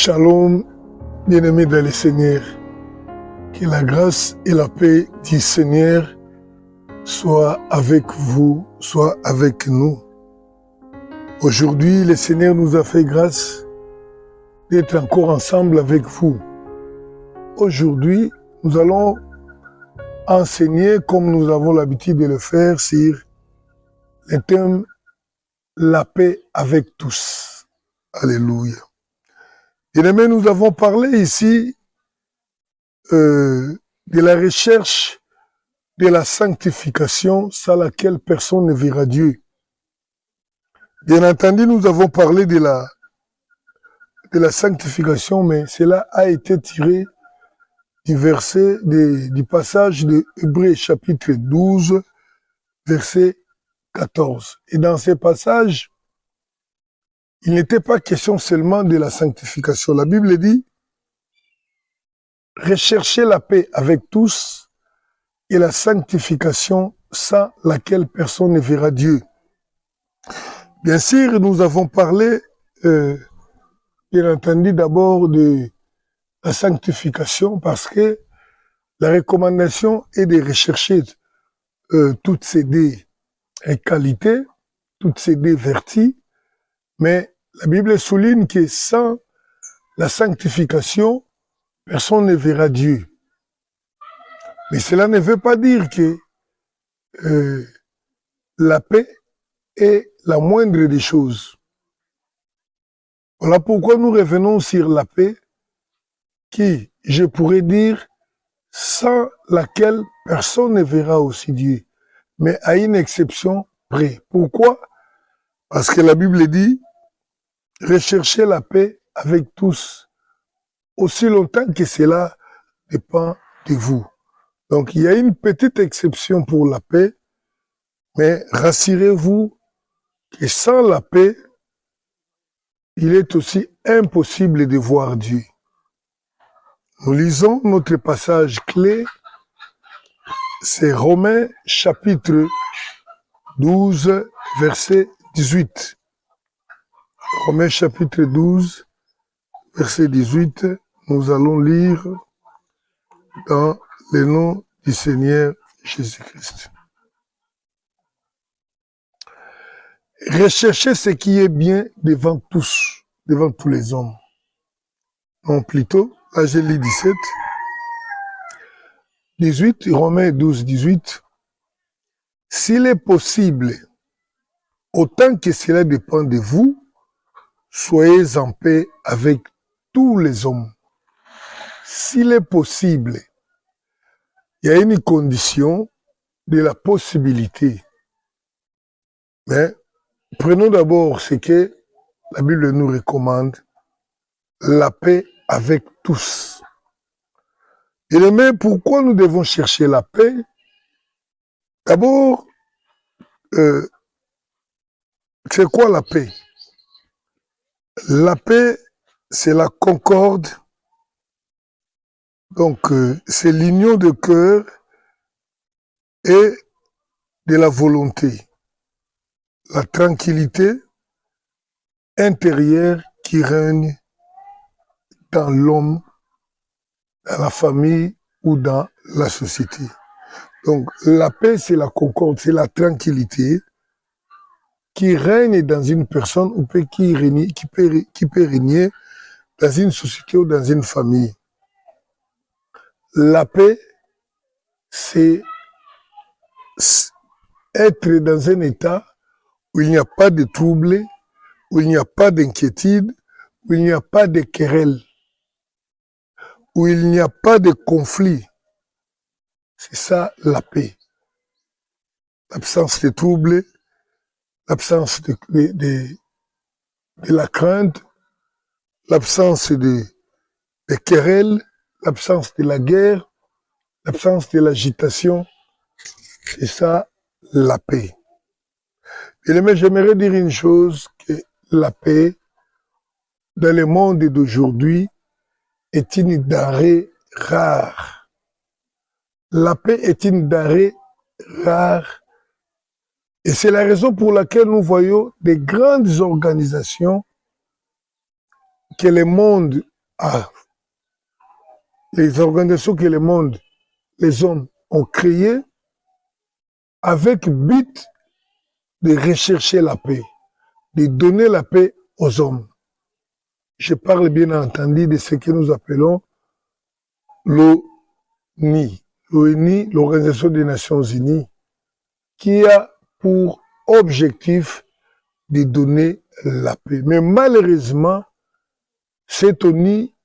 Shalom, bien-aimés dans le Seigneur. Que la grâce et la paix du Seigneur soient avec vous, soient avec nous. Aujourd'hui, le Seigneur nous a fait grâce d'être encore ensemble avec vous. Aujourd'hui, nous allons enseigner, comme nous avons l'habitude de le faire, sur le thème « La paix avec tous ». Alléluia. Bien-aimés, nous avons parlé ici de la recherche de la sanctification sans laquelle personne ne verra Dieu. Bien entendu, nous avons parlé de la sanctification, mais cela a été tiré du verset, du passage de Hébreux chapitre 12, verset 14. Et dans ces passages, il n'était pas question seulement de la sanctification. La Bible dit « Recherchez la paix avec tous et la sanctification sans laquelle personne ne verra Dieu. » Bien sûr, nous avons parlé, bien entendu, d'abord de la sanctification parce que la recommandation est de rechercher toutes ces deux qualités, toutes ces deux vertus, mais la Bible souligne que sans la sanctification, personne ne verra Dieu. Mais cela ne veut pas dire que la paix est la moindre des choses. Voilà pourquoi nous revenons sur la paix qui, je pourrais dire, sans laquelle personne ne verra aussi Dieu, mais à une exception près. Pourquoi? Parce que la Bible dit « Recherchez la paix avec tous, aussi longtemps que cela dépend de vous. » Donc, il y a une petite exception pour la paix, mais rassurez-vous que sans la paix, il est aussi impossible de voir Dieu. Nous lisons notre passage clé, c'est Romains chapitre 12, verset 18. Romains chapitre 12, verset 18, nous allons lire dans le nom du Seigneur Jésus-Christ. Recherchez ce qui est bien devant tous, devant tous les hommes. Non, plutôt, là j'ai lu 17, 18, Romains 12, 18. S'il est possible, autant que cela dépend de vous, soyez en paix avec tous les hommes. S'il est possible, il y a une condition de la possibilité. Mais prenons d'abord ce que la Bible nous recommande, la paix avec tous. Et mais pourquoi nous devons chercher la paix? D'abord, c'est quoi la paix? La paix, c'est la concorde. Donc, c'est l'union de cœur et de la volonté. La tranquillité intérieure qui règne dans l'homme, dans la famille ou dans la société. Donc, la paix, c'est la concorde, c'est la tranquillité qui règne dans une personne ou qui peut régner dans une société ou dans une famille. La paix, c'est être dans un état où il n'y a pas de trouble, où il n'y a pas d'inquiétude, où il n'y a pas de querelle, où il n'y a pas de conflit. C'est ça la paix. L'absence de trouble, l'absence de la crainte, l'absence de querelle, l'absence de la guerre, l'absence de l'agitation. C'est ça la paix. Et j'aimerais dire une chose, que la paix, dans le monde d'aujourd'hui, est une denrée rare. La paix est une denrée rare. Et c'est la raison pour laquelle nous voyons des grandes organisations que le monde à les organisations que le monde, les hommes ont créées avec but de rechercher la paix, de donner la paix aux hommes. Je parle bien entendu de ce que nous appelons l'ONI. L'ONI, l'Organisation des Nations Unies, qui a pour objectif de donner la paix. Mais malheureusement, cette ONI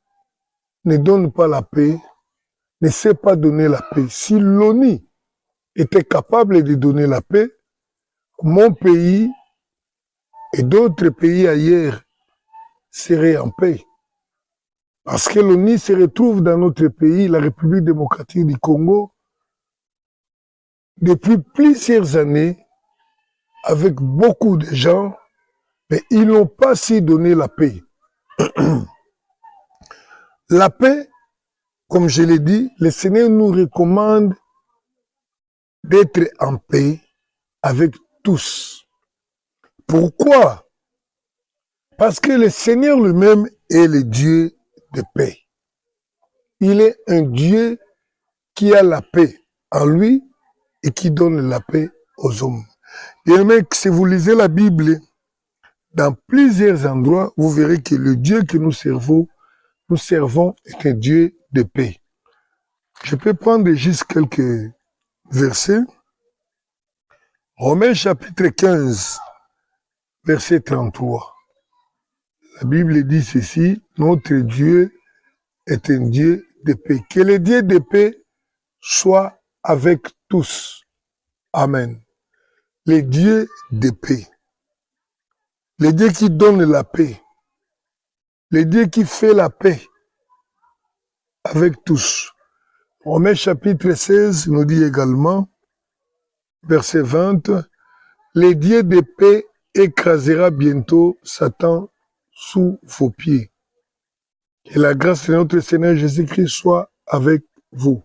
ne donne pas la paix, ne sait pas donner la paix. Si l'ONI était capable de donner la paix, mon pays et d'autres pays ailleurs seraient en paix. Parce que l'ONU se retrouve dans notre pays, la République démocratique du Congo, depuis plusieurs années, avec beaucoup de gens, mais ils n'ont pas su donner la paix. La paix, comme je l'ai dit, le Seigneur nous recommande d'être en paix avec tous. Pourquoi? Parce que le Seigneur lui-même est le Dieu de paix. Il est un Dieu qui a la paix en lui et qui donne la paix aux hommes. Et mec, si vous lisez la Bible, dans plusieurs endroits, vous verrez que le Dieu que nous servons est un Dieu de paix. Je peux prendre juste quelques versets. Romains chapitre 15, verset 33. La Bible dit ceci, notre Dieu est un Dieu de paix. Que le Dieu de paix soit avec tous. Amen. Le Dieu de paix. Le Dieu qui donne la paix. Le Dieu qui fait la paix avec tous. Romains chapitre 16 nous dit également, verset 20, le Dieu de paix écrasera bientôt Satan sous vos pieds. Et la grâce de notre Seigneur Jésus-Christ soit avec vous.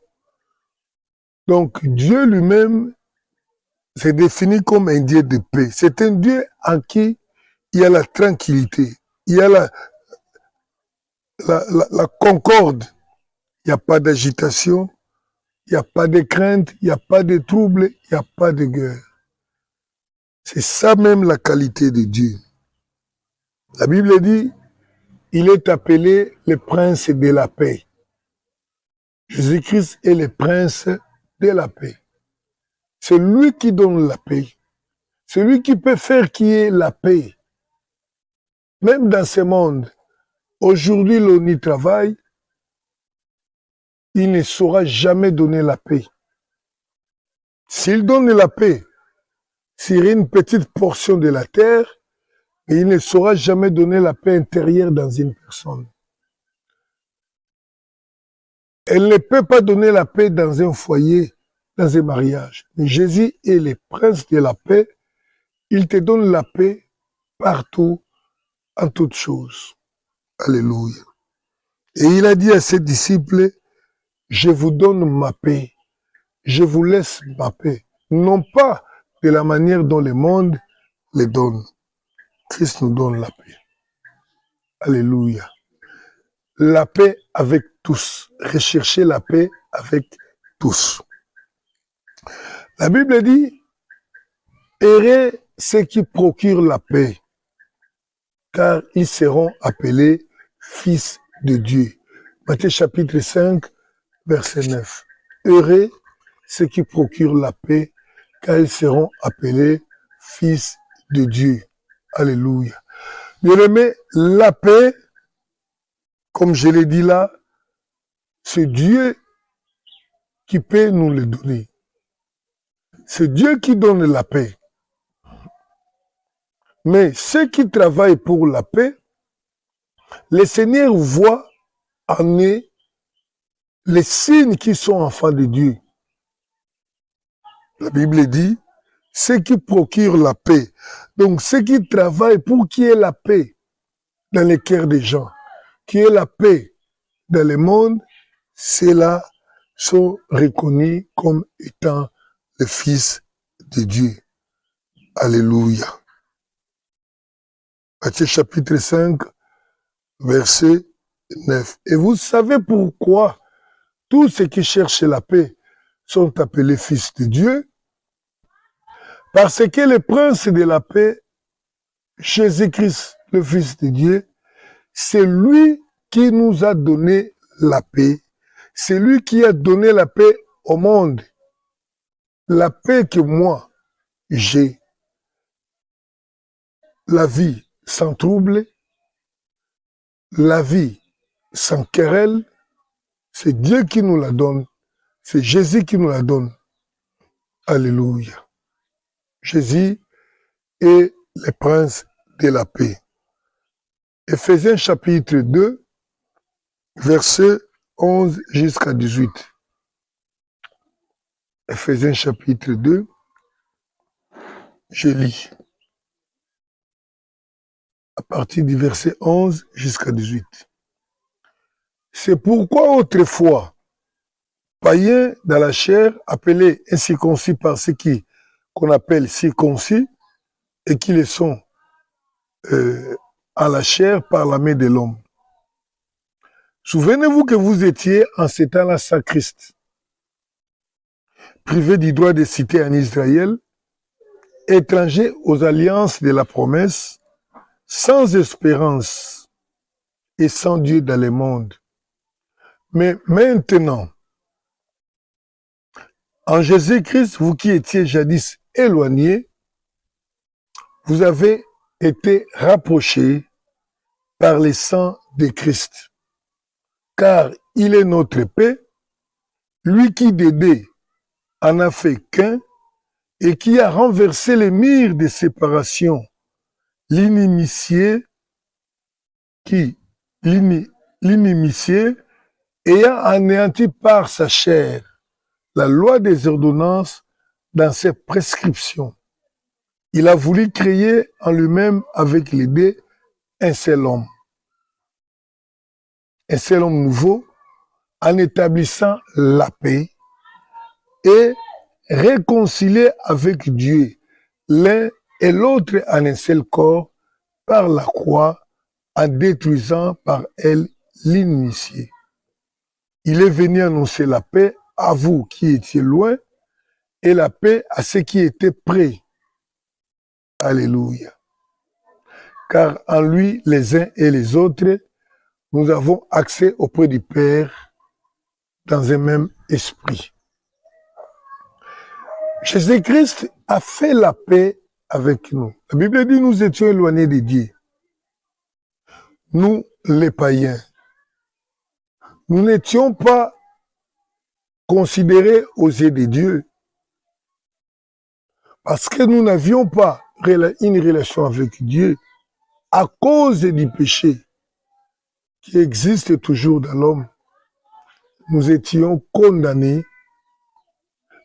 Donc Dieu lui-même s'est défini comme un Dieu de paix. C'est un Dieu en qui il y a la tranquillité, il y a la concorde, il n'y a pas d'agitation, il n'y a pas de crainte, il n'y a pas de trouble, il n'y a pas de guerre. C'est ça même la qualité de Dieu. La Bible dit, il est appelé le prince de la paix. Jésus-Christ est le prince de la paix. C'est lui qui donne la paix. C'est lui qui peut faire qu'il y ait la paix. Même dans ce monde, aujourd'hui l'ONU travaille, il ne saura jamais donner la paix. S'il donne la paix sur une petite portion de la terre, il ne saura jamais donner la paix intérieure dans une personne. Elle ne peut pas donner la paix dans un foyer, dans un mariage. Mais Jésus est le prince de la paix. Il te donne la paix partout, en toutes choses. Alléluia. Et il a dit à ses disciples, je vous donne ma paix. Je vous laisse ma paix. Non pas de la manière dont le monde les donne. Christ nous donne la paix. Alléluia. La paix avec tous. Rechercher la paix avec tous. La Bible dit, heureux ceux qui procurent la paix, car ils seront appelés fils de Dieu. Matthieu chapitre 5, verset 9. Heureux ceux qui procurent la paix, car ils seront appelés fils de Dieu. Alléluia. Bien-aimé, la paix, comme je l'ai dit là, c'est Dieu qui peut nous le donner. C'est Dieu qui donne la paix. Mais ceux qui travaillent pour la paix, le Seigneur voit en eux les signes qui sont enfants de Dieu. La Bible dit, ceux qui procurent la paix, donc ceux qui travaillent pour qu'il y ait la paix dans les cœurs des gens, qu'il y ait la paix dans le monde, ceux-là sont reconnus comme étant les fils de Dieu. Alléluia. Matthieu chapitre 5, verset 9. Et vous savez pourquoi tous ceux qui cherchent la paix sont appelés fils de Dieu? Parce que le prince de la paix, Jésus-Christ, le Fils de Dieu, c'est lui qui nous a donné la paix. C'est lui qui a donné la paix au monde. La paix que moi, j'ai. La vie sans trouble, la vie sans querelle, c'est Dieu qui nous la donne. C'est Jésus qui nous la donne. Alléluia. Jésus est le prince de la paix. Éphésiens chapitre 2, versets 11 jusqu'à 18. Éphésiens chapitre 2, je lis. À partir du verset 11 jusqu'à 18. C'est pourquoi autrefois, païens dans la chair, appelés incirconcis par ceux qu'on appelle circoncis, et qui le sont à la chair par la main de l'homme. Souvenez-vous que vous étiez en ce temps-là sans Christ, privés du droit de cité en Israël, étrangers aux alliances de la promesse, sans espérance et sans Dieu dans le monde. Mais maintenant, en Jésus-Christ, vous qui étiez jadis éloignés, vous avez été rapprochés par le sang de Christ. Car il est notre paix, lui qui d'aider en a fait qu'un et qui a renversé les murs de séparation, l'inimitié ayant anéanti par sa chair la loi des ordonnances dans ses prescriptions. Il a voulu créer en lui-même avec les deux un seul homme nouveau, en établissant la paix et réconcilier avec Dieu l'un et l'autre en un seul corps par la croix, en détruisant par elle l'initié. Il est venu annoncer la paix à vous qui étiez loin et la paix à ceux qui étaient près. Alléluia. Car en lui, les uns et les autres, nous avons accès auprès du Père dans un même esprit. Jésus-Christ a fait la paix avec nous. La Bible dit nous étions éloignés de Dieu. Nous, les païens. Nous n'étions pas considérés aux yeux de Dieu parce que nous n'avions pas une relation avec Dieu à cause du péché qui existe toujours dans l'homme. Nous étions condamnés.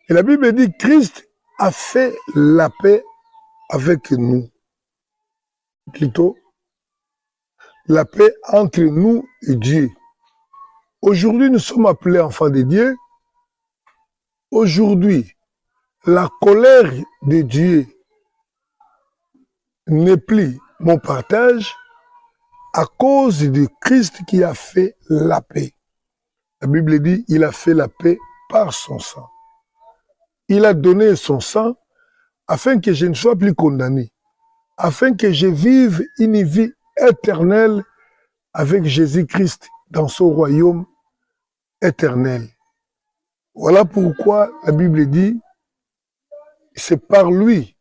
Et la Bible dit Christ a fait la paix avec nous. Plutôt, la paix entre nous et Dieu. Aujourd'hui, nous sommes appelés enfants de Dieu. Aujourd'hui, la colère de Dieu n'est plus mon partage à cause de Christ qui a fait la paix. La Bible dit, il a fait la paix par son sang. Il a donné son sang afin que je ne sois plus condamné, afin que je vive une vie éternelle avec Jésus-Christ dans son royaume éternel. Voilà pourquoi la Bible dit, c'est par lui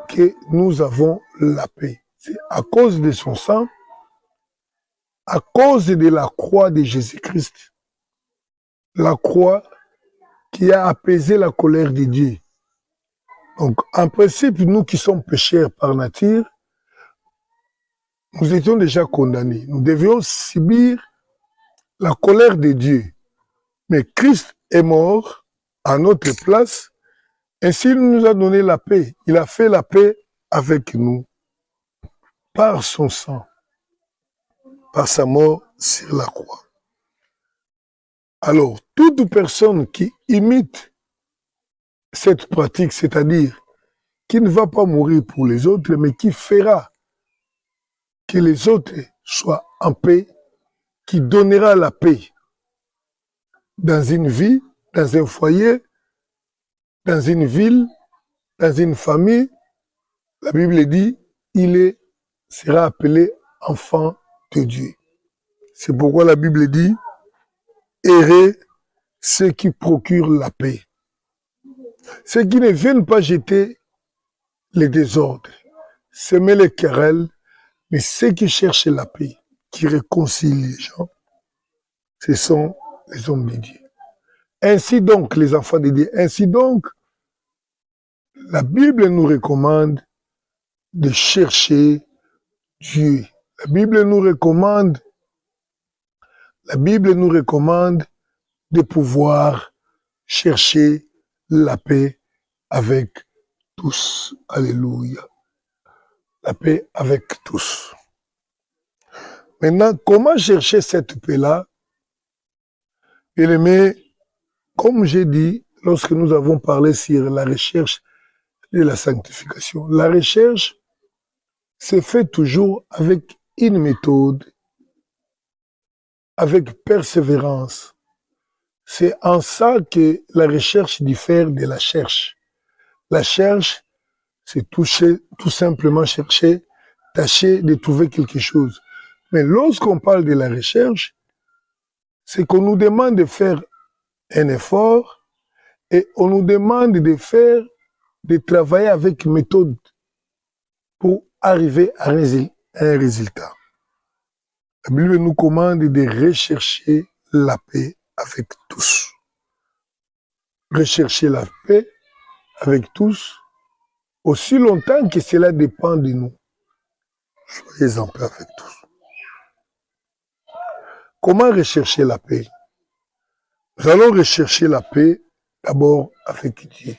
que nous avons la paix. C'est à cause de son sang, à cause de la croix de Jésus-Christ. La croix qui a apaisé la colère de Dieu. Donc, en principe, nous qui sommes pécheurs par nature, nous étions déjà condamnés. Nous devions subir la colère de Dieu. Mais Christ est mort à notre place. Ainsi, il nous a donné la paix. Il a fait la paix avec nous par son sang, par sa mort sur la croix. Alors, toute personne qui imite cette pratique, c'est-à-dire qui ne va pas mourir pour les autres, mais qui fera que les autres soient en paix, qui donnera la paix dans une vie, dans un foyer, dans une ville, dans une famille. La Bible dit, sera appelé enfant de Dieu. C'est pourquoi la Bible dit, errez ceux qui procurent la paix. Ceux qui ne viennent pas jeter les désordres, semer les querelles, mais ceux qui cherchent la paix, qui réconcilient les gens, ce sont les hommes de Dieu. Ainsi donc, les enfants de Dieu, ainsi donc, la Bible nous recommande de chercher Dieu. La Bible nous recommande de pouvoir chercher la paix avec tous. Alléluia. La paix avec tous. Maintenant, comment chercher cette paix-là? Bien-aimés, comme j'ai dit, lorsque nous avons parlé sur la recherche de la sanctification, la recherche se fait toujours avec une méthode, avec persévérance. C'est en ça que la recherche diffère de la cherche. La cherche, c'est tout simplement chercher, tâcher de trouver quelque chose. Mais lorsqu'on parle de la recherche, c'est qu'on nous demande de faire un effort et on nous demande de travailler avec méthode pour arriver à un résultat. La Bible nous commande de rechercher la paix avec tous. Rechercher la paix avec tous, aussi longtemps que cela dépend de nous. Soyez en paix avec tous. Comment rechercher la paix? Nous allons rechercher la paix d'abord avec Dieu.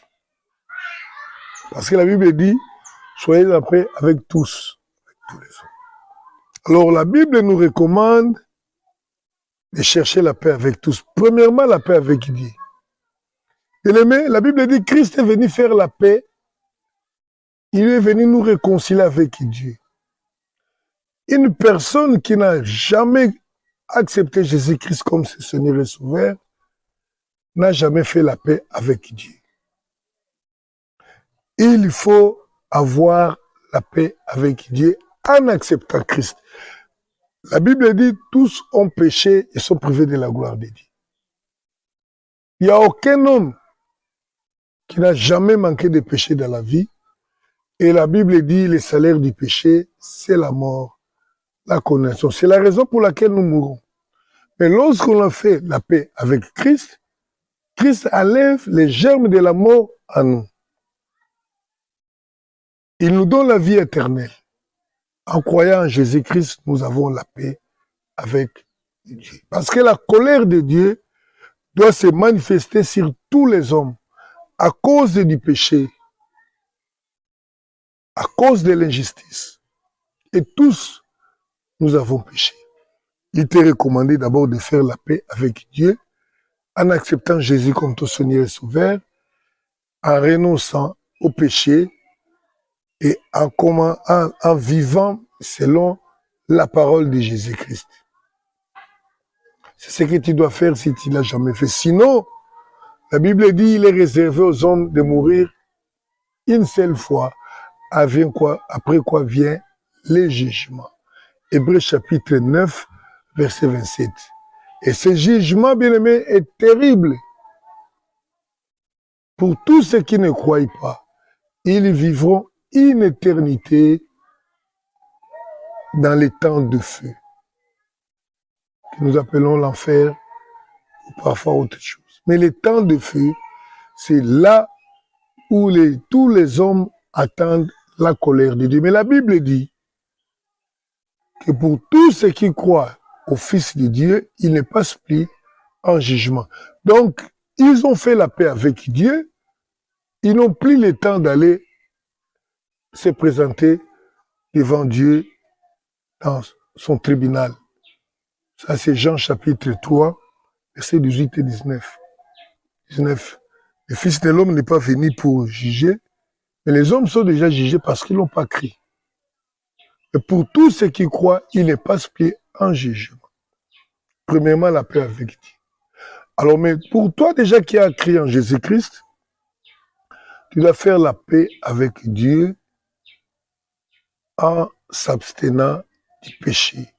Parce que la Bible dit, soyez en paix avec tous, avec tous les hommes. Alors la Bible nous recommande de chercher la paix avec tous. Premièrement, la paix avec Dieu. Bien-aimés, la Bible dit, Christ est venu faire la paix. Il est venu nous réconcilier avec Dieu. Une personne qui n'a jamais accepté Jésus-Christ comme son Seigneur et Sauveur n'a jamais fait la paix avec Dieu. Il faut avoir la paix avec Dieu en acceptant Christ. La Bible dit, tous ont péché et sont privés de la gloire de Dieu. Il n'y a aucun homme qui n'a jamais manqué de péché dans la vie. Et la Bible dit, le salaire du péché, c'est la mort, la condamnation. C'est la raison pour laquelle nous mourons. Mais lorsqu'on a fait la paix avec Christ, Christ enlève les germes de la mort en nous. Il nous donne la vie éternelle. En croyant en Jésus-Christ, nous avons la paix avec Dieu. Parce que la colère de Dieu doit se manifester sur tous les hommes à cause du péché, à cause de l'injustice. Et tous, nous avons péché. Il t'est recommandé d'abord de faire la paix avec Dieu en acceptant Jésus comme ton Seigneur et Sauveur, en renonçant au péché et en vivant selon la parole de Jésus-Christ. C'est ce que tu dois faire si tu ne l'as jamais fait. Sinon, la Bible dit il est réservé aux hommes de mourir une seule fois, après quoi vient le jugement. Hébreux chapitre 9, verset 27. Et ce jugement, bien-aimé, est terrible pour tous ceux qui ne croient pas. Ils vivront une éternité dans les temps de feu, que nous appelons l'enfer, ou parfois autre chose. Mais les temps de feu, c'est là où tous les hommes attendent la colère de Dieu. Mais la Bible dit que pour tous ceux qui croient au Fils de Dieu, il ne passe plus en jugement. Donc, ils ont fait la paix avec Dieu, ils n'ont plus le temps d'aller se présenter devant Dieu dans son tribunal. Ça, c'est Jean chapitre 3, versets 18 et 19. Le Fils de l'homme n'est pas venu pour juger, mais les hommes sont déjà jugés parce qu'ils n'ont pas cru. Et pour tous ceux qui croient, il ne passe plus en jugement. premièrement la paix avec Dieu. Alors, mais pour toi déjà qui as crié en Jésus-Christ, tu dois faire la paix avec Dieu en s'abstenant du péché.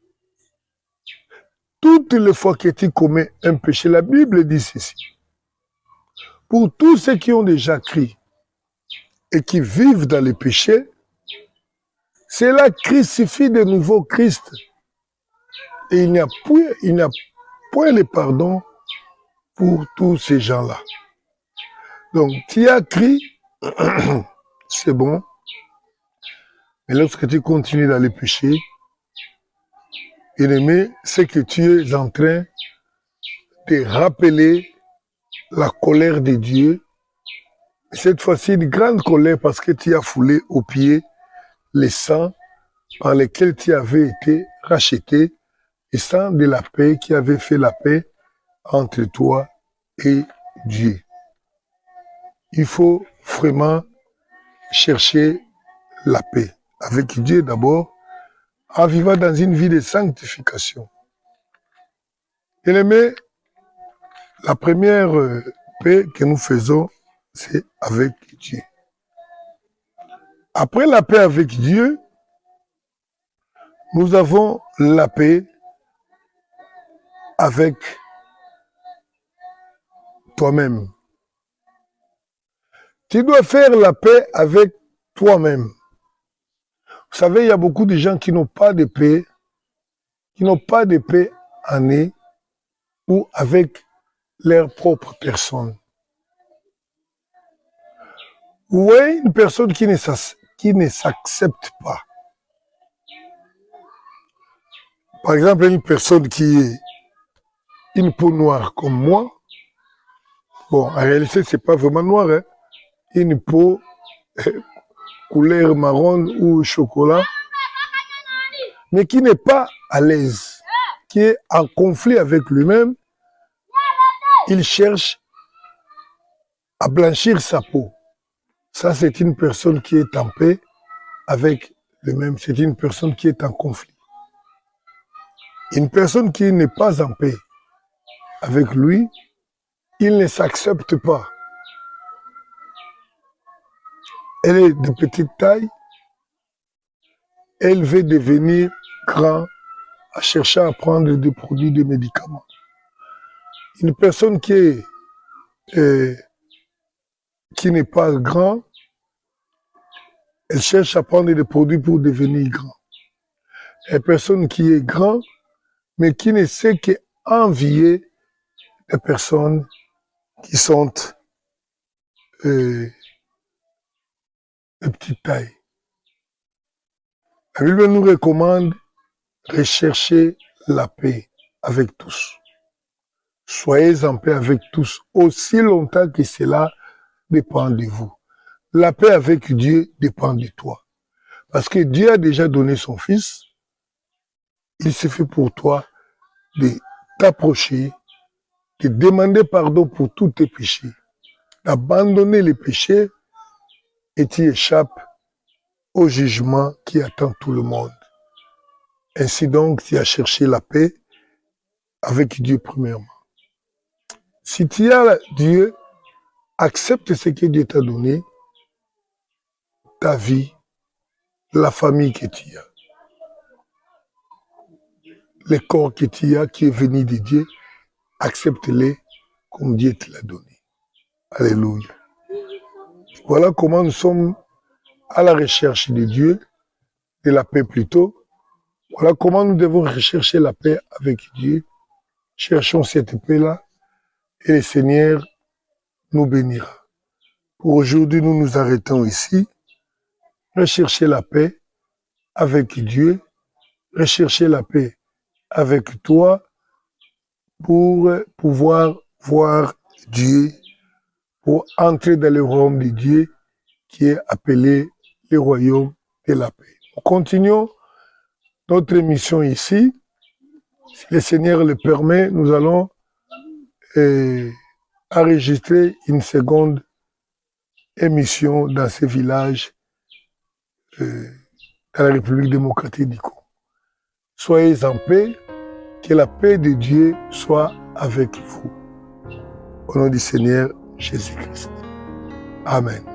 Toutes les fois que tu commets un péché, la Bible dit ceci. Pour tous ceux qui ont déjà crié et qui vivent dans le péché, cela crucifie de nouveau Christ. Et il n'y a point le pardon pour tous ces gens-là. Donc, tu as crié, c'est bon. Mais lorsque tu continues dans le péché, bien-aimé, c'est que tu es en train de rappeler la colère de Dieu. Cette fois-ci, une grande colère parce que tu as foulé aux pieds les sangs par lesquels tu avais été racheté, et sang de la paix qui avait fait la paix entre toi et Dieu. Il faut vraiment chercher la paix avec Dieu d'abord, en vivant dans une vie de sanctification. Bien-aimé, la première paix que nous faisons, c'est avec Dieu. Après la paix avec Dieu, nous avons la paix avec toi-même. Tu dois faire la paix avec toi-même. Vous savez, il y a beaucoup de gens qui n'ont pas de paix, en eux ou avec leur propre personne. Vous voyez une personne qui ne s'accepte pas. Par exemple, une personne qui est une peau noire comme moi, bon, en réalité, c'est pas vraiment noir, hein? Une peau couleur marron ou chocolat, mais qui n'est pas à l'aise, qui est en conflit avec lui-même, il cherche à blanchir sa peau. Ça, c'est une personne qui est en paix avec lui-même, c'est une personne qui est en conflit. Une personne qui n'est pas en paix avec lui, il ne s'accepte pas. Elle est de petite taille, elle veut devenir grand en cherchant à prendre des produits, des médicaments. Une personne qui n'est pas grand, elle cherche à prendre des produits pour devenir grand. Une personne qui est grand, mais qui ne sait qu'envier les personnes qui sont de petite taille. La Bible nous recommande de rechercher la paix avec tous. Soyez en paix avec tous, aussi longtemps que cela dépend de vous. La paix avec Dieu dépend de toi. Parce que Dieu a déjà donné son Fils. Il suffit pour toi de t'approcher, de demander pardon pour tous tes péchés, d'abandonner les péchés et tu échappes au jugement qui attend tout le monde. Ainsi donc, tu as cherché la paix avec Dieu premièrement. Si tu as Dieu, accepte ce que Dieu t'a donné, ta vie, la famille que tu as, le corps que tu as qui est venu de Dieu, accepte-les comme Dieu te l'a donné. Alléluia. Voilà comment nous sommes à la recherche de Dieu, de la paix plutôt. Voilà comment nous devons rechercher la paix avec Dieu. Cherchons cette paix-là et le Seigneur nous bénira. Pour aujourd'hui, nous nous arrêtons ici. Rechercher la paix avec Dieu, rechercher la paix avec toi pour pouvoir voir Dieu, pour entrer dans le royaume de Dieu qui est appelé le royaume de la paix. Nous continuons notre émission ici. Si le Seigneur le permet, nous allons enregistrer une seconde émission dans ce village dans la République démocratique du Congo. Soyez en paix Que la paix de Dieu soit avec vous. Au nom du Seigneur Jésus-Christ. Amen.